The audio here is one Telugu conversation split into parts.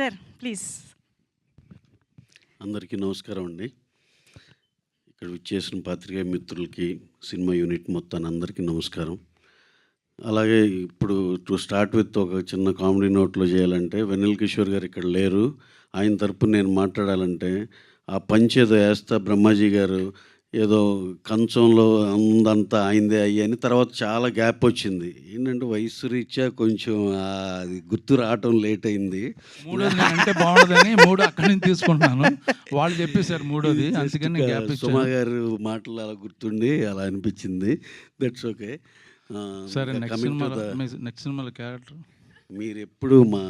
Sir please. అందరికీ నమస్కారం అండి. ఇక్కడ విచ్చేసిన పాత్రికేయ మిత్రులకి, సినిమా యూనిట్ మొత్తాన్ని అందరికీ నమస్కారం. అలాగే ఇప్పుడు టు స్టార్ట్ విత్ ఒక చిన్న కామెడీ నోట్లో చేయాలంటే, వెన్నెల కిషోర్ గారు ఇక్కడ లేరు. ఆయన తరపున నేను మాట్లాడాలంటే, ఆ పంచ్ ఏదో వేస్తా బ్రహ్మాజీ గారు ఏదో కంచంలో ఉందంతా ఆయనదే అయ్యని తర్వాత చాలా గ్యాప్ వచ్చింది. ఏంటంటే వయసు రీత్యా కొంచెం అది గుర్తు రావటం లేట్ అయింది. మూడోది అంటే బాగుండదని మూడు అక్కడి నుంచి తీసుకుంటున్నాను. వాళ్ళు చెప్పేశారు మూడోది, అందుకని గ్యాప్ ఇచ్చాను. సుమా గారు మాటలు అలా గుర్తుండి అలా అనిపించింది. That's okay. సరే, నెక్స్ట్ సినిమాలో క్యారెక్టర్ మీరు ఎప్పుడు మా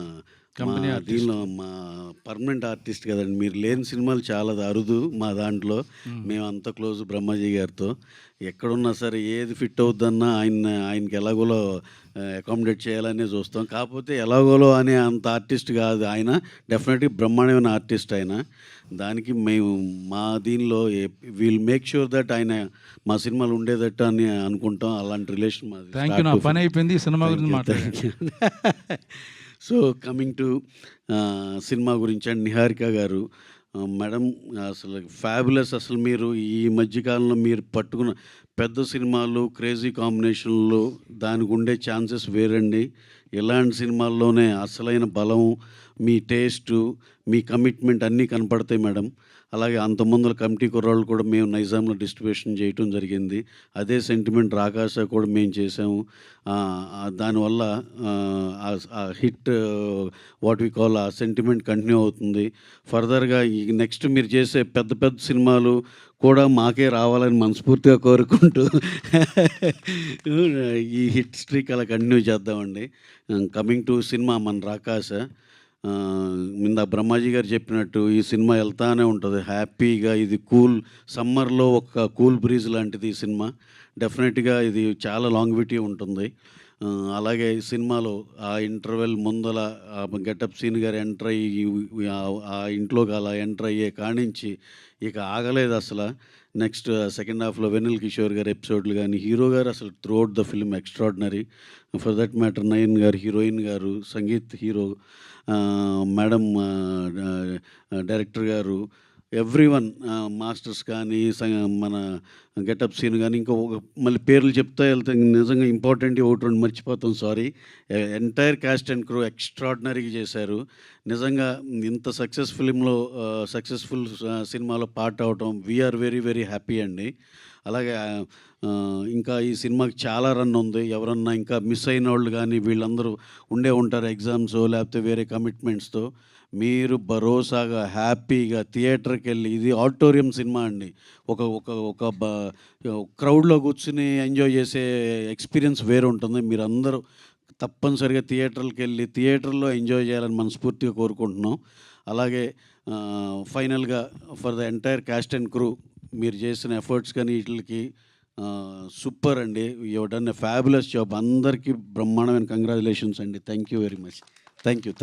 కంపెనీ దీనిలో మా పర్మనెంట్ ఆర్టిస్ట్ కదండి. మీరు లేని సినిమాలు చాలా అరుదు మా దాంట్లో. మేము అంత క్లోజ్ బ్రహ్మాజీ గారితో. ఎక్కడున్నా సరే ఏది ఫిట్ అవుద్దన్నా ఆయనకి ఎలాగోలో అకామిడేట్ చేయాలనే చూస్తాం. కాకపోతే ఎలాగోలో అనే అంత ఆర్టిస్ట్ కాదు ఆయన. డెఫినెట్గా బ్రహ్మాండమైన ఆర్టిస్ట్ ఆయన. దానికి మేము మా దీనిలో విల్ మేక్ ష్యూర్ దట్ ఆయన మా సినిమాలు ఉండేదట్టు అని అనుకుంటాం. అలాంటి రిలేషన్ మాది. Thank you. నా పని అయిపోయింది, ఈ సినిమా గురించి మాట్లాడండి. సో కమింగ్ టు సినిమా గురించి అండ్ నిహారిక గారు మేడం అసలు ఫ్యాబులస్. అసలు మీరు ఈ మధ్యకాలంలో మీరు పట్టుకున్న పెద్ద సినిమాలు క్రేజీ కాంబినేషన్లు దానికి ఉండే ఛాన్సెస్ వేరండి. ఇలాంటి సినిమాల్లోనే అసలైన బలం, మీ టేస్టు, మీ కమిట్మెంట్ అన్నీ కనపడతాయి మేడం. అలాగే అంతమందుల కమిటీ కుర్రాళ్ళు కూడా మేము నైజాంలో డిస్ట్రిబ్యూషన్ చేయటం జరిగింది. అదే సెంటిమెంట్ రాకాశ కూడా మేము చేసాము. దానివల్ల హిట్ వాట్ వి కాల్ ఆ సెంటిమెంట్ కంటిన్యూ అవుతుంది. ఫర్దర్గా ఈ నెక్స్ట్ మీరు చేసే పెద్ద పెద్ద సినిమాలు కూడా మాకే రావాలని మనస్ఫూర్తిగా కోరుకుంటూ ఈ హిట్ స్ట్రీక్ అలా కంటిన్యూ చేద్దామండి. కమింగ్ టు సినిమా మన రాకాశ, ఇందా బ్రహ్మాజీ గారు చెప్పినట్టు ఈ సినిమా వెళ్తానే ఉంటుంది హ్యాపీగా. ఇది కూల్ సమ్మర్లో ఒక కూల్ బ్రీజ్ లాంటిది ఈ సినిమా. డెఫినెట్గా ఇది చాలా లాంగ్విటీ ఉంటుంది. అలాగే ఈ సినిమాలో ఆ ఇంటర్వెల్ ముందల గెటప్ సీన్ గారు ఎంటర్ అయ్యి ఆ ఇంట్లోకి అలా ఎంటర్ అయ్యే కానించి ఇక ఆగలేదు అసలు. నెక్స్ట్ సెకండ్ హాఫ్లో వెన్నెల కిషోర్ గారు ఎపిసోడ్లు కానీ, హీరో గారు అసలు throughout the film extraordinary. For that matter Nayan గారు హీరోయిన్ గారు, సంగీత్ హీరో, మేడం డైరెక్టర్ గారు, ఎవ్రీవన్, మాస్టర్స్ కానీ, మన గెటప్ సీన్ కానీ, ఇంకా మళ్ళీ పేర్లు చెప్తా వెళ్తే నిజంగా ఇంపార్టెంట్ ఒకటి రెండు మర్చిపోతాం, sorry. Entire cast and crew ఎక్స్ట్రాడినరీగా చేశారు. నిజంగా ఇంత సక్సెస్ఫుల్ సినిమాలో పార్ట్ అవటం వీఆర్ వెరీ వెరీ హ్యాపీ అండి. అలాగే ఇంకా ఈ సినిమాకి చాలా రన్ ఉంది. ఎవరన్నా ఇంకా మిస్ అయిన వాళ్ళు కానీ వీళ్ళందరూ ఉండే ఉంటారు ఎగ్జామ్స్ లేకపోతే వేరే కమిట్మెంట్స్తో. మీరు భరోసాగా హ్యాపీగా థియేటర్కి వెళ్ళి, ఇది ఆడిటోరియం సినిమా అండి. ఒక క్రౌడ్లో కూర్చుని ఎంజాయ్ చేసే ఎక్స్పీరియన్స్ వేరు ఉంటుంది. మీరు అందరూ తప్పనిసరిగా థియేటర్కి వెళ్ళి థియేటర్లో ఎంజాయ్ చేయాలని మనస్ఫూర్తిగా కోరుకుంటున్నాం. అలాగే ఫైనల్గా for the entire cast and crew మీరు చేసిన ఎఫర్ట్స్ కానీ వీటికి సూపర్ అండి. You done a fabulous job. అందరికీ బ్రహ్మాండమైన కంగ్రాచులేషన్స్ అండి. Thank you very much. Thank you.